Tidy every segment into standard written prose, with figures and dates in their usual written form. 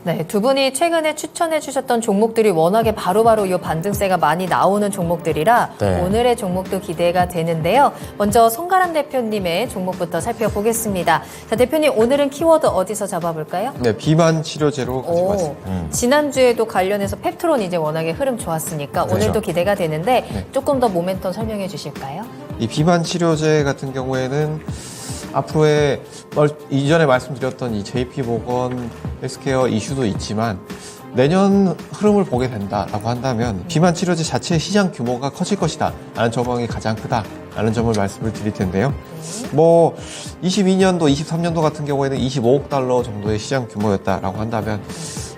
네, 두 분이 최근에 추천해 주셨던 종목들이 워낙에 바로바로 이 반등세가 많이 나오는 종목들이라 네. 오늘의 종목도 기대가 되는데요. 먼저 송가람 대표님의 종목부터 살펴보겠습니다. 자, 대표님 오늘은 키워드 어디서 잡아볼까요? 네, 비만 치료제로 가져왔습니다. 지난주에도 관련해서 펩트론 이제 워낙에 흐름 좋았으니까 그렇죠. 오늘도 기대가 되는데 네. 조금 더 모멘텀 설명해 주실까요? 이 비만 치료제 같은 경우에는 앞으로의 이전에 말씀드렸던 이 JP모건 헬스케어 이슈도 있지만 내년 흐름을 보게 된다라고 한다면 비만 치료제 자체의 시장 규모가 커질 것이다 라는 전망이 가장 크다라는 점을 말씀을 드릴 텐데요. 22년도, 23년도 같은 경우에는 25억 달러 정도의 시장 규모였다라고 한다면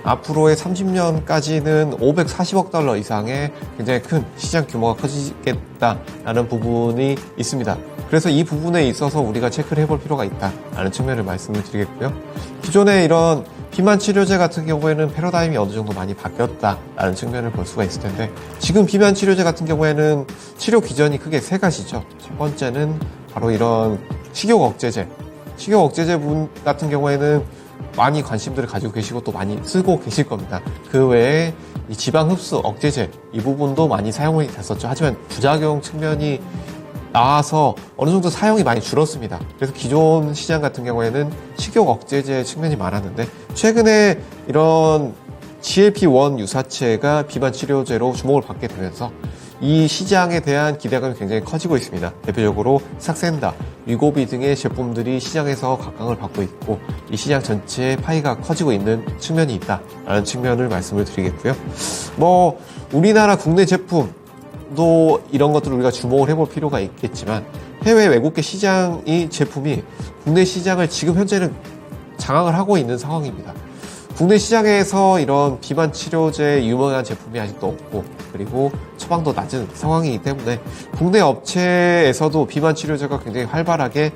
앞으로의 30년까지는 540억 달러 이상의 굉장히 큰 시장 규모가 커지겠다라는 부분이 있습니다. 그래서 이 부분에 있어서 우리가 체크를 해볼 필요가 있다라는 측면을 말씀을 드리겠고요. 기존의 이런 비만 치료제 같은 경우에는 패러다임이 어느 정도 많이 바뀌었다라는 측면을 볼 수가 있을 텐데 지금 비만 치료제 같은 경우에는 치료 기전이 크게 세 가지죠. 첫 번째는 바로 이런 식욕 억제제. 식욕 억제제 분 같은 경우에는 많이 관심들을 가지고 계시고 또 많이 쓰고 계실 겁니다. 그 외에 이 지방 흡수 억제제 이 부분도 많이 사용이 됐었죠. 하지만 부작용 측면이 나와서 어느 정도 사용이 많이 줄었습니다. 그래서 기존 시장 같은 경우에는 식욕 억제제 측면이 많았는데 최근에 이런 GLP-1 유사체가 비만 치료제로 주목을 받게 되면서 이 시장에 대한 기대감이 굉장히 커지고 있습니다. 대표적으로 삭센다, 위고비 등의 제품들이 시장에서 각광을 받고 있고 이 시장 전체의 파이가 커지고 있는 측면이 있다라는 측면을 말씀을 드리겠고요. 우리나라 국내 제품도 이런 것들을 우리가 주목을 해볼 필요가 있겠지만 해외 외국계 시장이 제품이 국내 시장을 지금 현재는 장악을 하고 있는 상황입니다. 국내 시장에서 이런 비만 치료제 유명한 제품이 아직도 없고 그리고 처방도 낮은 상황이기 때문에 국내 업체에서도 비만 치료제가 굉장히 활발하게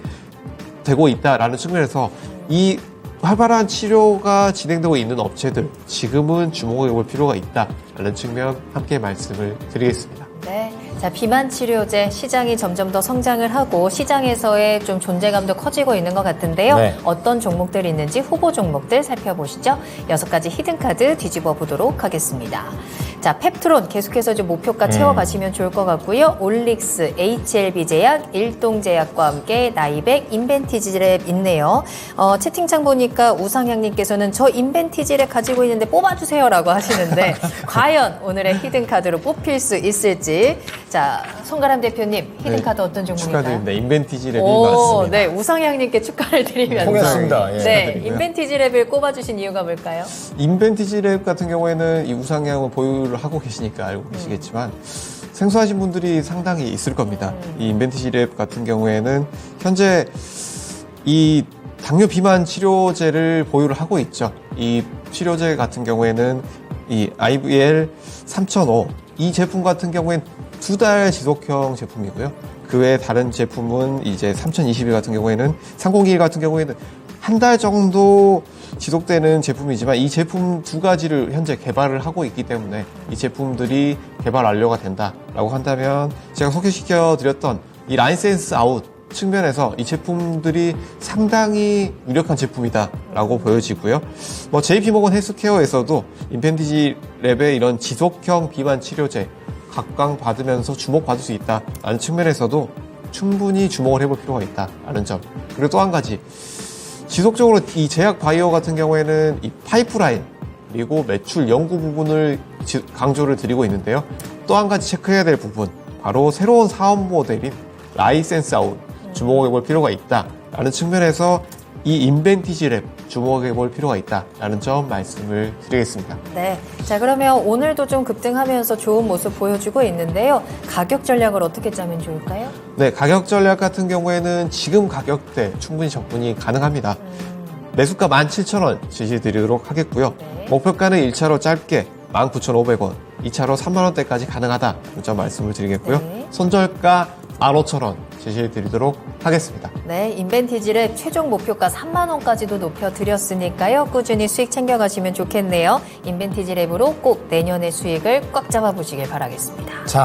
되고 있다라는 측면에서 이 활발한 치료가 진행되고 있는 업체들 지금은 주목해 볼 필요가 있다라는 측면 함께 말씀을 드리겠습니다. 네. 자, 비만 치료제 시장이 점점 더 성장을 하고 시장에서의 좀 존재감도 커지고 있는 것 같은데요. 네. 어떤 종목들이 있는지 후보 종목들 살펴보시죠. 6가지 히든카드 뒤집어 보도록 하겠습니다. 자, 펩트론 계속해서 좀 목표가 채워가시면 좋을 것 같고요. 올릭스, HLB제약, 일동제약과 함께 나이백, 인벤티지랩 있네요. 채팅창 보니까 우상향님께서는 저 인벤티지랩 가지고 있는데 뽑아주세요라고 하시는데 과연 오늘의 히든카드로 뽑힐 수 있을지. 자, 송가람 대표님 히든카드 어떤 종목일까요? 축하드립니다. 인벤티지 랩이 맞습니다. 네, 우상향님께 축하를 드리면서 통했습니다. 예. 네, 축하드리고요. 인벤티지랩을 꼽아주신 이유가 뭘까요? 인벤티지 랩 같은 경우에는 이 우상향을 보유를 하고 계시니까 알고 계시겠지만 생소하신 분들이 상당히 있을 겁니다. 이 인벤티지 랩 같은 경우에는 현재 이 당뇨 비만 치료제를 보유를 하고 있죠. 이 치료제 같은 경우에는 이 IVL 3005 이 제품 같은 경우에는 2달 지속형 제품이고요. 그 외에 다른 제품은 이제 3021 같은 경우에는 3021 같은 경우에는 한 달 정도 지속되는 제품이지만 이 제품 두 가지를 현재 개발을 하고 있기 때문에 이 제품들이 개발 완료가 된다라고 한다면 제가 소개시켜 드렸던 이 라이센스 아웃 측면에서 이 제품들이 상당히 유력한 제품이다라고 보여지고요. JP모건 헬스케어에서도 인펜티지 랩의 이런 지속형 비만 치료제 각광받으면서 주목받을 수 있다라는 측면에서도 충분히 주목을 해볼 필요가 있다라는 점. 그리고 또 한 가지 지속적으로 이 제약 바이오 같은 경우에는 이 파이프라인 그리고 매출 연구 부분을 강조를 드리고 있는데요. 또 한 가지 체크해야 될 부분 바로 새로운 사업 모델인 라이센스 아웃 주목해 볼 필요가 있다라는 측면에서 이 인벤티지 랩 주목해 볼 필요가 있다라는 점 말씀을 드리겠습니다. 네. 자, 그러면 오늘도 좀 급등하면서 좋은 모습 보여주고 있는데요. 가격 전략을 어떻게 짜면 좋을까요? 네, 가격 전략 같은 경우에는 지금 가격대 충분히 접근이 가능합니다. 매수가 17,000원 지시드리도록 하겠고요. 네. 목표가는 1차로 짧게 19,500원, 2차로 3만원대까지 가능하다는 점 말씀을 드리겠고요. 네. 손절가 15,000원 제시해드리도록 하겠습니다. 네, 인벤티지랩 최종 목표가 3만 원까지도 높여드렸으니까요. 꾸준히 수익 챙겨가시면 좋겠네요. 인벤티지랩으로 꼭 내년의 수익을 꽉 잡아보시길 바라겠습니다. 자.